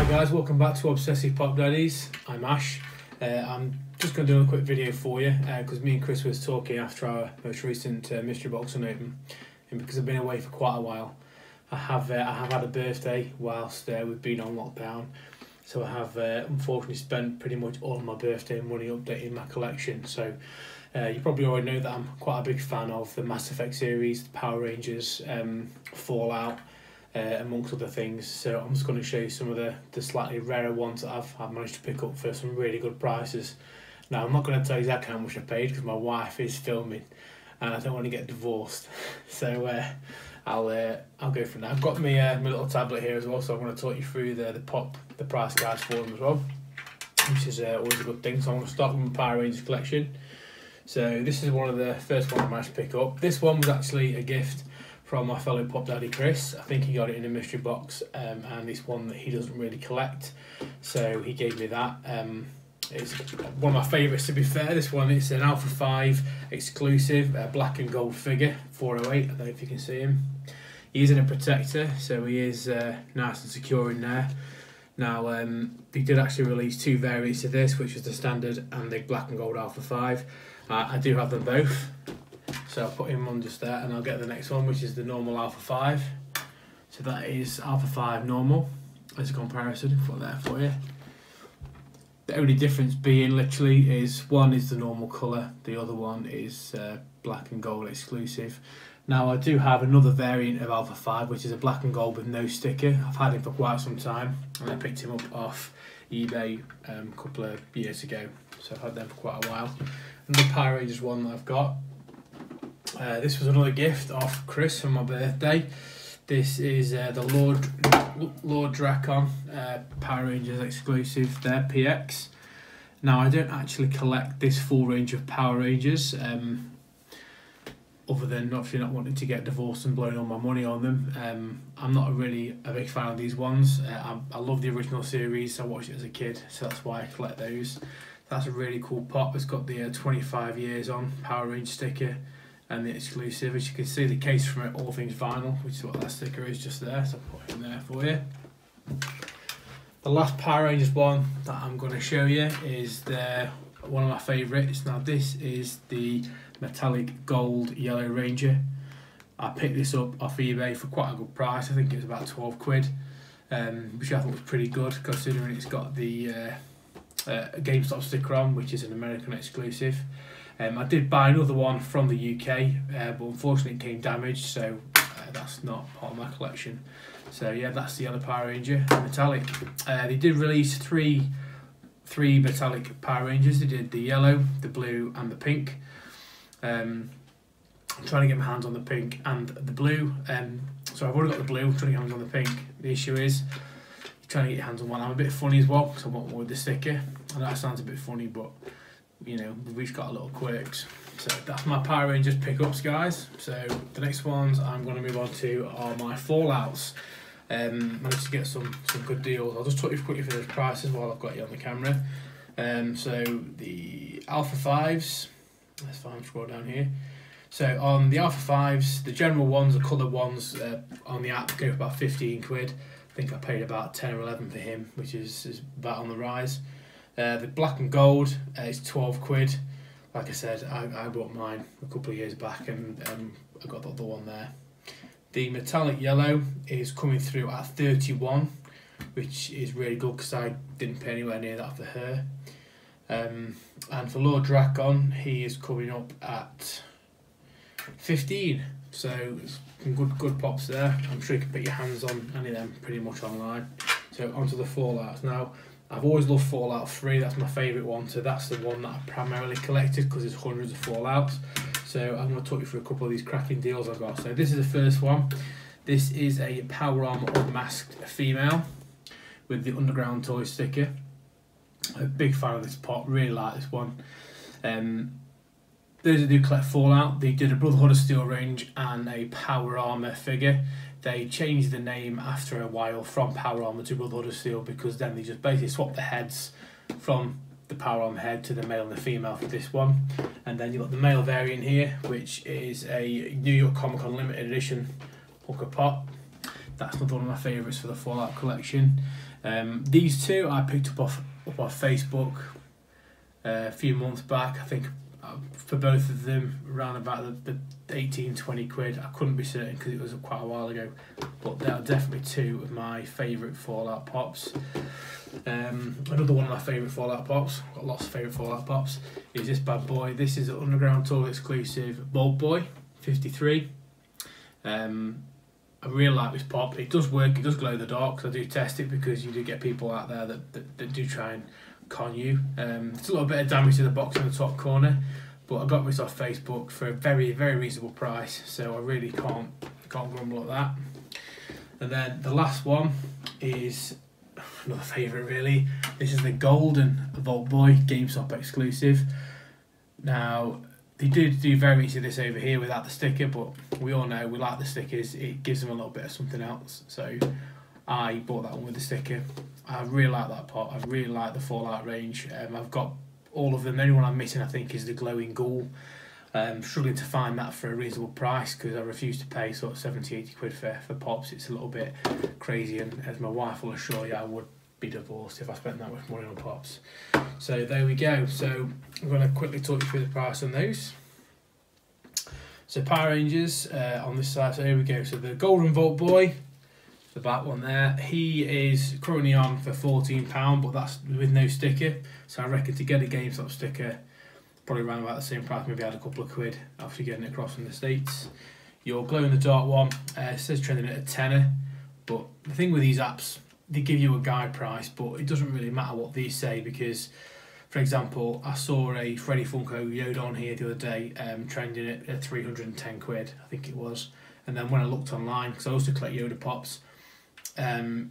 Hi guys, welcome back to Obsessive Pop Daddies. I'm Ash. I'm just going to do a quick video for you because me and Chris was talking after our most recent mystery box unopen, and because I've been away for quite a while, I have had a birthday whilst we've been on lockdown, so I have unfortunately spent pretty much all of my birthday money updating my collection. So you probably already know that I'm quite a big fan of the Mass Effect series, the Power Rangers, Fallout, amongst other things. So I'm just going to show you some of the slightly rarer ones that I've managed to pick up for some really good prices. Now I'm not going to tell you exactly how much I paid because my wife is filming and I don't want to get divorced. So I'll go for that. I've got my little tablet here as well, so I'm going to talk you through the price guides for them as well, which is always a good thing. So I'm going to start with my Power Rangers collection. So this is one of the first ones I managed to pick up. This one was actually a gift from my fellow Pop Daddy Chris. I think he got it in a mystery box, and it's one that he doesn't really collect, so he gave me that. It's one of my favourites, to be fair. This one, it's an Alpha 5 exclusive, black and gold figure, 408. I don't know if you can see him. He's in a protector, so he is nice and secure in there. Now, they did actually release two variants of this, which is the standard and the black and gold Alpha 5. I do have them both. So I'll put him on just there, and I'll get the next one, which is the normal Alpha 5. So that is Alpha 5 normal, as a comparison, put there for you. The only difference being literally is one is the normal colour, the other one is black and gold exclusive. Now I do have another variant of Alpha 5, which is a black and gold with no sticker. I've had him for quite some time, and I picked him up off eBay a couple of years ago. So I've had them for quite a while. And the Power Rangers one that I've got. This was another gift off Chris for my birthday. This is the Lord Dracon Power Rangers exclusive, their PX. Now I don't actually collect this full range of Power Rangers, other than obviously not wanting to get divorced and blowing all my money on them. I'm not really a big fan of these ones. I love the original series. I watched it as a kid, so that's why I collect those. That's a really cool pop. It's got the 25 years on Power Ranger sticker and the exclusive. As you can see, the case from it, all things vinyl, which is what that sticker is just there, so I'll put it in there for you. The last Power Rangers one that I'm going to show you is one of my favourites. Now this is the metallic gold Yellow Ranger. I picked this up off eBay for quite a good price. I think it was about 12 quid, which I thought was pretty good considering it's got the GameStop sticker on, which is an American exclusive. I did buy another one from the UK, but unfortunately it came damaged, so that's not part of my collection. So yeah, that's the other Power Ranger, metallic. They did release three metallic Power Rangers. They did the yellow, the blue and the pink. I'm trying to get my hands on the pink and the blue. So I've already got the blue, I'm trying to get my hands on the pink. The issue is you're trying to get your hands on one. I'm a bit funny as well, because I want more with the sticker. I know that sounds a bit funny, but you know, we've got a little quirks. So that's my Power Rangers pickups, guys. So the next ones I'm going to move on to are my Fallouts. Managed to get some good deals. I'll just talk you quickly through those prices while I've got you on the camera. So the Alpha 5s, let's find scroll down here. So on the Alpha 5s, the general ones, the coloured ones on the app go for about 15 quid. I think I paid about 10 or 11 for him, which is about on the rise. The black and gold is 12 quid. Like I said, I bought mine a couple of years back, and I got the other one there. The metallic yellow is coming through at 31, which is really good because I didn't pay anywhere near that for her. And for Lord Dracon, he is coming up at 15. So some good pops there. I'm sure you can put your hands on any of them pretty much online. So onto the Fallouts now. I've always loved Fallout 3, that's my favourite one, so that's the one that I primarily collected because there's hundreds of Fallouts. So I'm going to talk you through a couple of these cracking deals I've got. So this is the first one. This is a Power Armor Unmasked female with the Underground Toy sticker. I'm a big fan of this pop, really like this one. Those that do collect Fallout, they did a Brotherhood of Steel range and a Power Armor figure. They changed the name after a while from Power Armor to Brotherhood of Steel because then they just basically swapped the heads from the Power Armor head to the male and the female for this one. And then you've got the male variant here, which is a New York Comic Con limited edition Funko Pop. That's another one of my favourites for the Fallout collection. These two I picked up off Facebook a few months back. I think for both of them around about the 18-20 quid. I couldn't be certain because it was quite a while ago, but they are definitely two of my favourite Fallout Pops. Another one of my favourite Fallout Pops, got lots of favourite Fallout Pops, is this bad boy. This is an Underground Tour exclusive Bolt Boy 53. I really like this pop. It does work, it does glow in the dark, so I do test it because you do get people out there that do try and con you. It's a little bit of damage to the box in the top corner, but I got this off Facebook for a very, very reasonable price, so I really can't grumble at that. And then the last one is another favourite really. This is the Golden Vault Boy GameStop exclusive. Now, they did do variants of this over here without the sticker, but we all know we like the stickers. It gives them a little bit of something else. So I bought that one with the sticker. I really like that pot. I really like the Fallout range. I've got all of them. The only one I'm missing, I think, is the Glowing Ghoul. Struggling to find that for a reasonable price because I refuse to pay sort of 70-80 quid for pops. It's a little bit crazy, and as my wife will assure you, I would be divorced if I spent that much money on pops. So there we go. So I'm going to quickly talk you through the price on those. So Power Rangers on this side. So here we go. So the Golden Vault Boy, the black one there, he is currently on for £14, but that's with no sticker. So I reckon to get a GameStop sticker, probably around about the same price, maybe add a couple of quid after getting it across from the States. Your glow in the dark one, it says trending at a tenner, but the thing with these apps, they give you a guide price, but it doesn't really matter what these say because, for example, I saw a Freddy Funko Yoda on here the other day, trending at 310 quid, I think it was. And then when I looked online, because I also collect Yoda Pops, there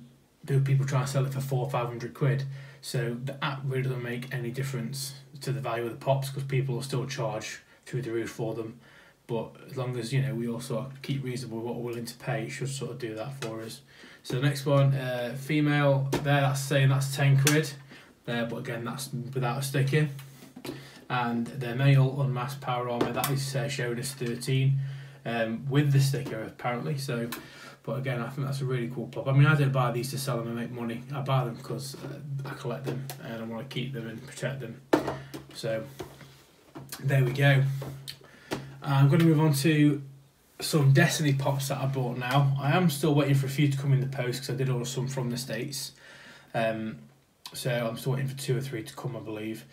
were people trying to sell it for 400 or 500 quid. So the app really doesn't make any difference to the value of the pops because people will still charge through the roof for them. But as long as, you know, we all sort of keep reasonable what we're willing to pay, it should sort of do that for us. So the next one, female, there, that's saying that's 10 quid. There, but again, that's without a sticker. And the male unmasked power armor, that is showing us 13 with the sticker apparently. So, but again, I think that's a really cool pop. I mean, I don't buy these to sell them and make money. I buy them because I collect them and I want to keep them and protect them. So there we go. I'm going to move on to some Destiny pops that I bought now. I am still waiting for a few to come in the post because I did order some from the States. So I'm still waiting for 2 or 3 to come, I believe.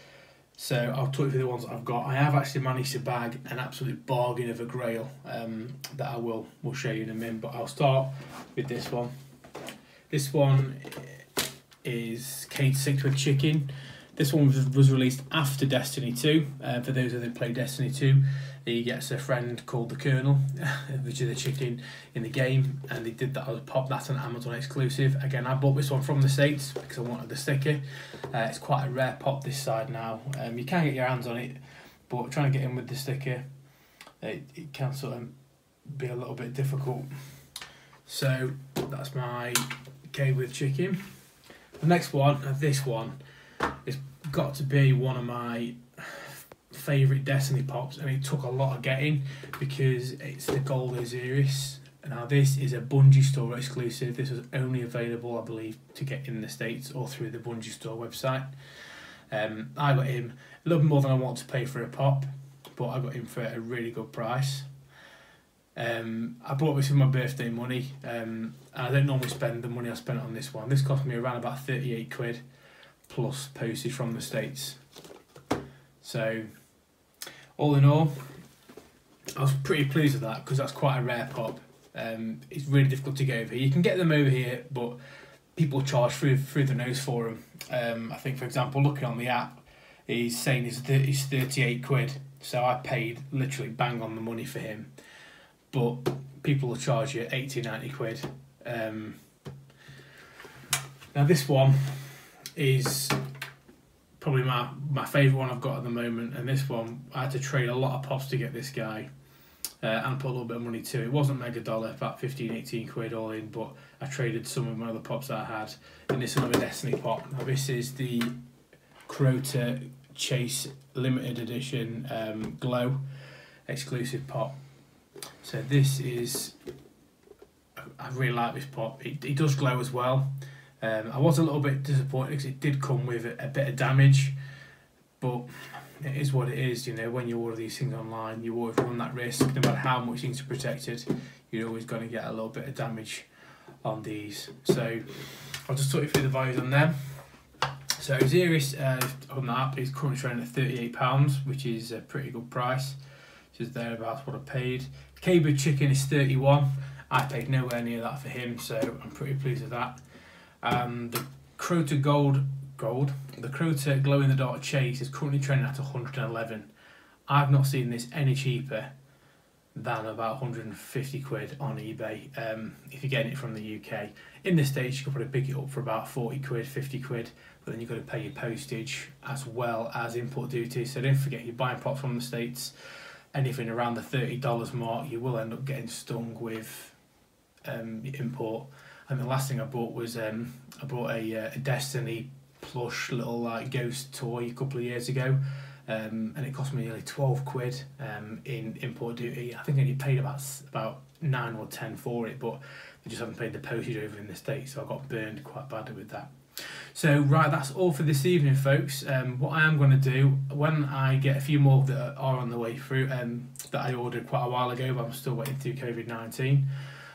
So I'll talk you through the ones that I've got. I have actually managed to bag an absolute bargain of a grail that I will show you in a minute, but I'll start with this one. This one is Cage 6 with Chicken. This one was released after Destiny 2. For those that play Destiny 2, he gets a friend called the Colonel, which is a chicken in the game, and they did that as a pop. That's an Amazon exclusive. Again, I bought this one from the States because I wanted the sticker. It's quite a rare pop this side now. You can get your hands on it, but trying to get in with the sticker, it can sort of be a little bit difficult. So that's my cave with chicken. The next one, this one, it's got to be one of my favourite Destiny pops, and it took a lot of getting because it's the Gold Osiris. Now this is a Bungie store exclusive. This was only available, I believe, to get in the States or through the Bungie store website. I got him a little bit more than I want to pay for a pop, but I got him for a really good price. I bought this with my birthday money, and I don't normally spend the money I spent on this one. This cost me around about 38 quid plus postage from the States. So all in all, I was pretty pleased with that because that's quite a rare pop. It's really difficult to get over here. You can get them over here, but people charge through the nose for them. I think, for example, looking on the app, he's saying it's 38 quid. So I paid literally bang on the money for him. But people will charge you 80, 90 quid. Now this one is probably my favourite one I've got at the moment, and this one I had to trade a lot of pops to get this guy and put a little bit of money too. It wasn't mega dollar, about 15, 18 quid all in, but I traded some of my other pops that I had, and this is another Destiny pop. Now this is the Crota Chase limited edition glow exclusive pop. So this is I really like this pop. It does glow as well. I was a little bit disappointed because it did come with a bit of damage, but it is what it is. You know, when you order these things online, you always run that risk. No matter how much things are protected, you're always going to get a little bit of damage on these. So I'll just talk you through the values on them. So Osiris on the app is currently trading at £38, which is a pretty good price. Just thereabouts what I paid. Caber Chicken is 31. I paid nowhere near that for him, so I'm pretty pleased with that. The Crota the Crota Glow in the Dark Chase is currently trading at 111. I've not seen this any cheaper than about 150 quid on eBay. If you're getting it from the UK. In the States, you could probably pick it up for about 40 quid, 50 quid, but then you've got to pay your postage as well as import duty. So don't forget, you're buying pops from the States, anything around the $30 mark, you will end up getting stung with import. And the last thing I bought was I bought a Destiny plush little like ghost toy a couple of years ago, and it cost me nearly 12 quid in import duty. I think I only paid about 9 or 10 for it, but they just haven't paid the postage over in the States, so I got burned quite badly with that. So right, that's all for this evening, folks. What I am going to do, when I get a few more that are on the way through, that I ordered quite a while ago, but I'm still waiting through COVID-19,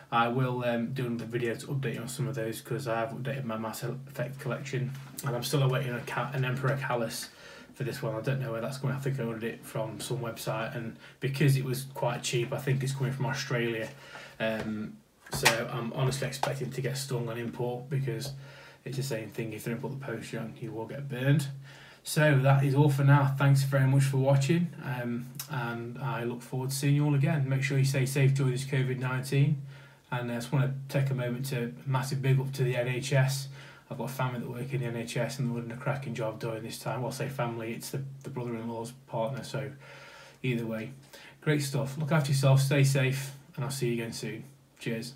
I will do another video to update you on some of those, because I have updated my Mass Effect collection, and I'm still awaiting an Emperor Callus for this one. I don't know where that's going. I think I ordered it from some website, and because it was quite cheap, I think it's coming from Australia. So I'm honestly expecting to get stung on import, because it's the same thing. If they don't put the postage on, you will get burned. So that is all for now. Thanks very much for watching, and I look forward to seeing you all again. Make sure you stay safe during this COVID-19. And I just want to take a moment to massive big up to the NHS. I've got a family that work in the NHS, and they're doing a cracking job during this time. Well, I say family, it's the brother-in-law's partner, so either way. Great stuff. Look after yourself, stay safe, and I'll see you again soon. Cheers.